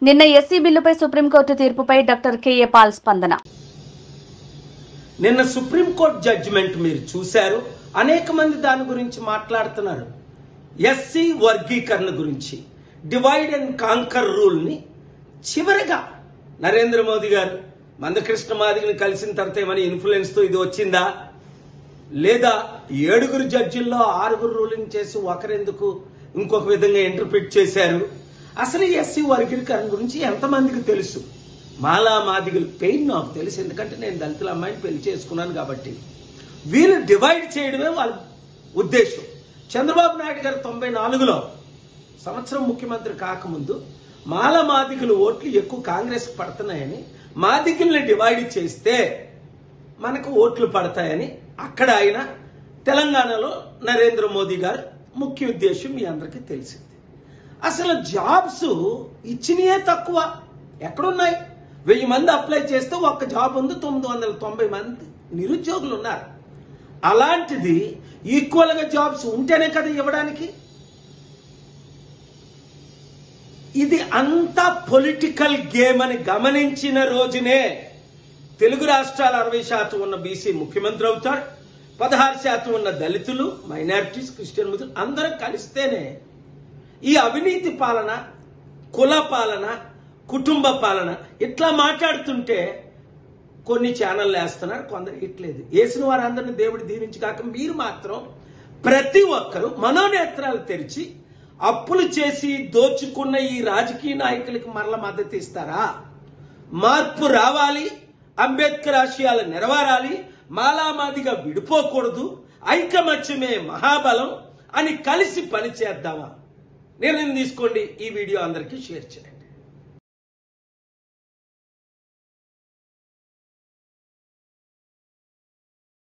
నిన్న ఎస్సీ బిల్లుపై supreme court తీర్పుపై doctor KA Paul స్పందన. నిన్న సుప్రీంకోర్టు జడ్జిమెంట్ మీరు చూశారు. అనేక మంది దాని గురించి మాట్లాడుతున్నారు. ఎస్సీ వర్గీకరణ గురించి, డివైడ్ అండ్ కాంకర్ రూల్ ని చివరిగా నరేంద్ర మోదీ గారు మందకృష్ణ మాదిగని కలిసిన తర్వాత ఏమైనా ఇన్ఫ్లుయెన్స్ తో ఇది వచ్చిందా, లేదా 7 జడ్జిల్లో 6 రూలింగ్ చేసి ఒకరెందుకు ఇంకొక విధంగా ఇంటర్ప్రిట్ చేశారు? అసలు ఎస్సీ వర్గీకరణ గురించి ఎంతమందికి తెలుసు? మాలా మాదిగల పెయిన్ నాకు తెలుసు, ఎందుకంటే నేను దళితుల అమ్మాయిని పెళ్లి చేసుకున్నాను కాబట్టి. వీళ్ళు డివైడ్ చేయడమే వాళ్ళ ఉద్దేశం. చంద్రబాబు నాయుడు గారు 94లో సంవత్సరం ముఖ్యమంత్రి కాకముందు మాల మాదిగల ఓట్లు ఎక్కువ కాంగ్రెస్ పడుతున్నాయని, మాదిగల్ని డివైడ్ చేస్తే మనకు ఓట్లు పడతాయని అక్కడ ఆయన, తెలంగాణలో నరేంద్ర మోదీ గారు ముఖ్య ఉద్దేశం మీ అందరికీ తెలిసింది. అసలు జాబ్స్ ఇచ్చినయే తక్కువ. ఎక్కడున్నాయి? 1000 మంది అప్లై చేస్తే ఒక్క జాబ్ ఉంది, 990 మంది నిరుద్యోగులు ఉన్నారు. అలాంటిది ఈక్వల్ గా జాబ్స్ ఉంటేనే కదా ఇవ్వడానికి. ఇది అంతా పొలిటికల్ గేమ్ అని గమనించిన రోజునే తెలుగు రాష్ట్రాల 60% ఉన్న బీసీ ముఖ్యమంత్రి అవుతాడు. 16% ఉన్న దళితులు, మైనారిటీస్, క్రిస్టియన్ ముస్లిం అందరం కలిస్తేనే ఈ అవినీతి పాలన, కుల పాలన, కుటుంబ పాలన ఇట్లా మాట్లాడుతుంటే కొన్ని ఛానళ్ళు వేస్తున్నారు, కొందరు ఇట్లేదు. వేసిన వారందరినీ దేవుడు దీవించి కాక మీరు మాత్రం ప్రతి ఒక్కరూ మనోనేత్రాలు తెరిచి అప్పులు చేసి దోచుకున్న ఈ రాజకీయ నాయకులకి మరల మద్దతు ఇస్తారా? మార్పు రావాలి, అంబేద్కర్ ఆశయాలు నెరవేరాలి, మాలామాదిగా విడిపోకూడదు, ఐకమత్యమే మహాబలం అని కలిసి పనిచేద్దామా? నిర్ణయం తీసుకోండి. ఈ వీడియో అందరికీ షేర్ చేయండి.